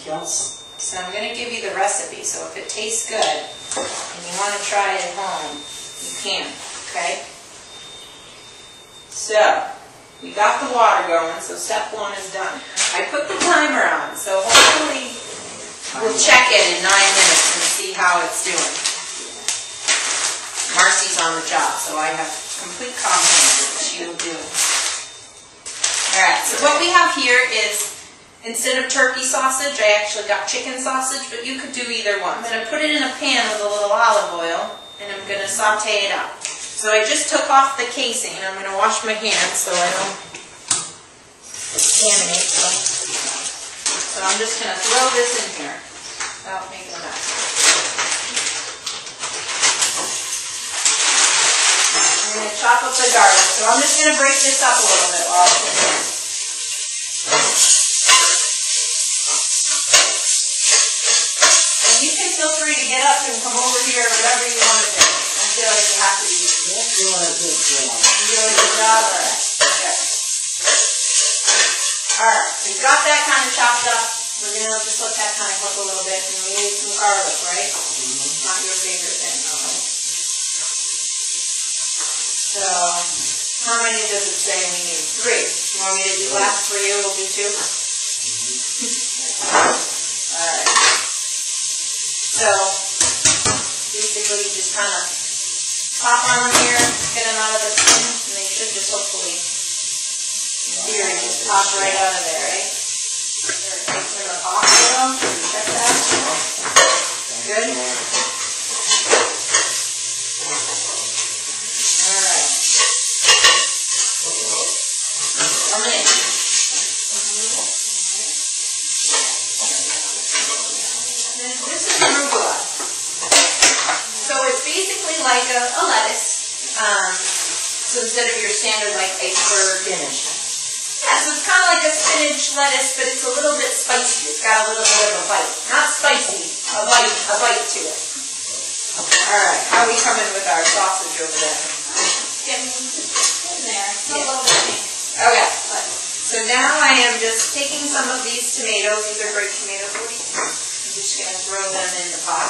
else? So I'm going to give you the recipe, so if it tastes good and you want to try it at home, you can, okay? So, we got the water going, so step 1 is done. I put the timer on, so hopefully we'll check it in 9 minutes and see how it's doing. Marcy's on the job, so I have complete confidence that she will do it. Alright, so what we have here is, instead of turkey sausage, I actually got chicken sausage, but you could do either one. I'm going to put it in a pan with a little olive oil, and I'm going to saute it up. So I just took off the casing, and I'm going to wash my hands so I don't contaminate them. So I'm just going to throw this in here without making a mess. I'm going to chop up the garlic. So I'm just going to break this up a little bit while it's in here. And you can feel free to get up and come over here, whatever you want to do. I feel like you have to be You're doing a good job. really good job. Okay. Alright, so we've got that kind of chopped up. We're going to just let that kind of cook a little bit, and we need some garlic, right? Not your favorite thing, though. So, how many does it say we need? 3. You want me to do last for you? We'll do 2. Alright. So, basically you just kind of pop on them here, get them out of the tin, and they should just hopefully, here, just pop right out of there, right? Turn it off a little, check that. Good? Alright. Coming in. This is arugula. So it's basically like a lettuce. So instead of your standard like iceberg spinach. Yeah, so it's kind of like a spinach lettuce, but it's a little bit spicy. It's got a little bit of a bite. Not spicy, a bite to it. Alright, how are we coming with our sausage over there? Getting in there. Still a little bit pink. Okay. So now I am just taking some of these tomatoes. These are great tomatoes. I'm just going to throw them in the pot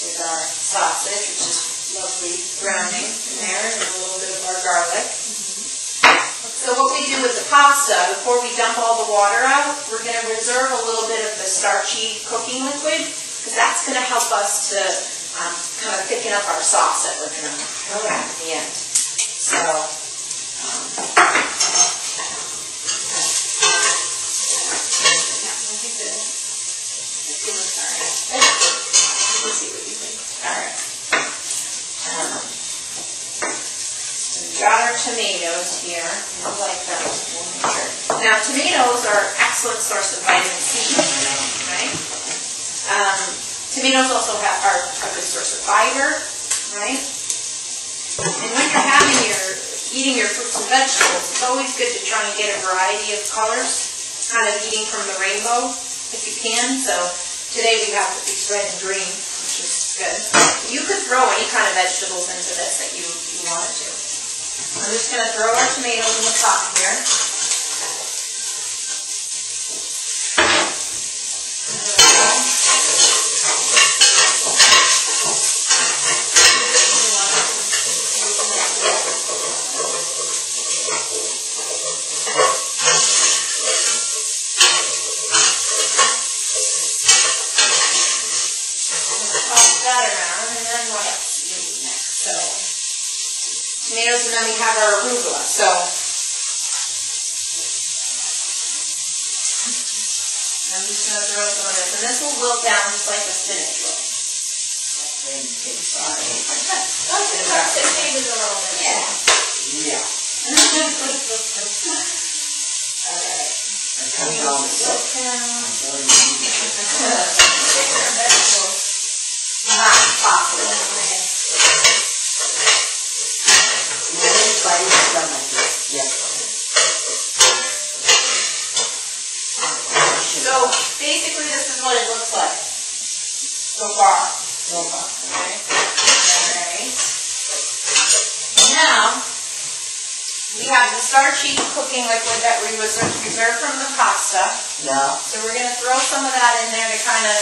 with our sausage, which is lovely browning in there, and a little bit of our garlic. So what we do with the pasta, before we dump all the water out, we're going to reserve a little bit of the starchy cooking liquid, because that's going to help us to kind of thicken up our sauce that we're going to put at the end. So, let's see what you think. Alright. So we've got our tomatoes here. I like them. Now, tomatoes are an excellent source of vitamin C, right? Tomatoes also are a good source of fiber, right? And when you're eating your fruits and vegetables, it's always good to try and get a variety of colors, kind of eating from the rainbow if you can. So today we have these red and green, which is good. You could throw any kind of vegetables into this that you wanted to. I'm just going to throw our tomatoes in the pot here. Tomatoes, and then we have our arugula. So I'm just going to throw some of this, and this will wilt down just like the spinach will. Sorry. It changes a little bit. Yeah. Yeah. Alright. Not possible. So basically this is what it looks like so far. Okay. Alright. Now we have the starchy cooking liquid that we reserved from the pasta. Yeah. So we're going to throw some of that in there to kind of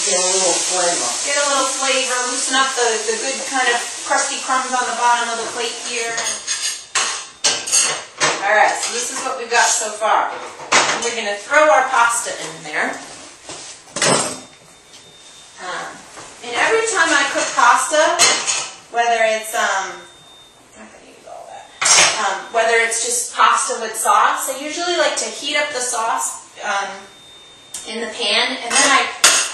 Get a little flavor. get a little flavor, loosen up the good kind of crusty crumbs on the bottom of the plate here. Alright, so this is what we've got so far. And we're going to throw our pasta in there. And every time I cook pasta, whether it's, I'm not going to use all that, whether it's just pasta with sauce, I usually like to heat up the sauce in the pan, and then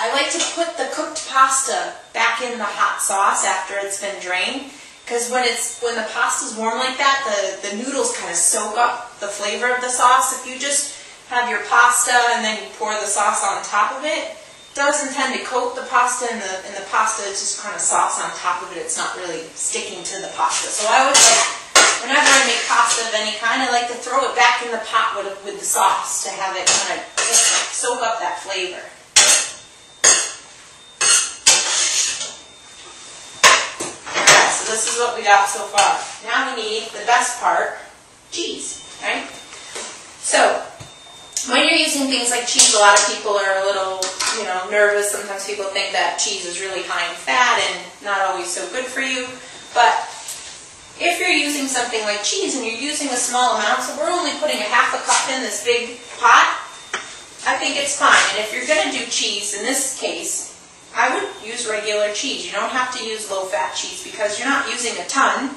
I like to put the cooked pasta back in the hot sauce after it's been drained, because when the pasta's warm like that, the noodles kind of soak up the flavor of the sauce. If you just have your pasta and then you pour the sauce on top of it, it doesn't tend to coat the pasta, and the pasta is just kind of sauce on top of it. It's not really sticking to the pasta. So I always like, whenever I make pasta of any kind, I like to throw it back in the pot with the sauce to have it kind of soak up that flavor. Alright, so this is what we got so far. Now we need the best part, cheese, right? So, when you're using things like cheese, a lot of people are a little, nervous. Sometimes people think that cheese is really high in fat and not always so good for you. But if you're using something like cheese and you're using a small amount, so we're only putting a half a cup in this big pot, I think it's fine. And if you're going to do cheese, in this case, I would use regular cheese. You don't have to use low-fat cheese because you're not using a ton.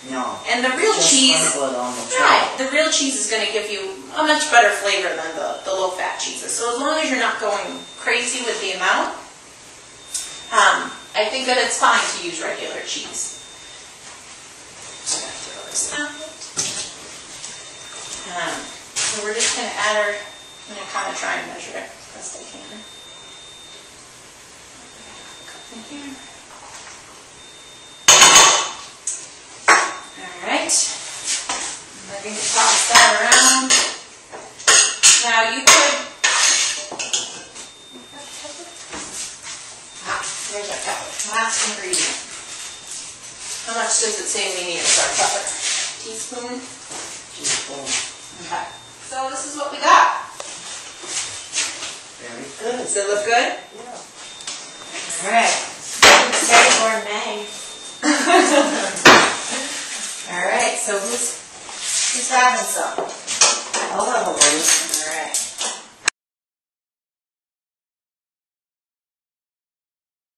No. And the real cheese, right, the real cheese is going to give you a much better flavor than the low-fat cheeses. So as long as you're not going crazy with the amount, I think that it's fine to use regular cheese. Just going to throw this out. So we're just going to add our, I'm going to kind of try and measure it as best I can. In here. Alright, I'm going to toss that around. Now you could, there's our pepper, last ingredient. How much does it say we need for our pepper? Teaspoon? Teaspoon. Okay, so this is what we got. Very good. Does it look good? Yeah. Alright. Say gourmet. Alright, so who's having some? I'll have a waste.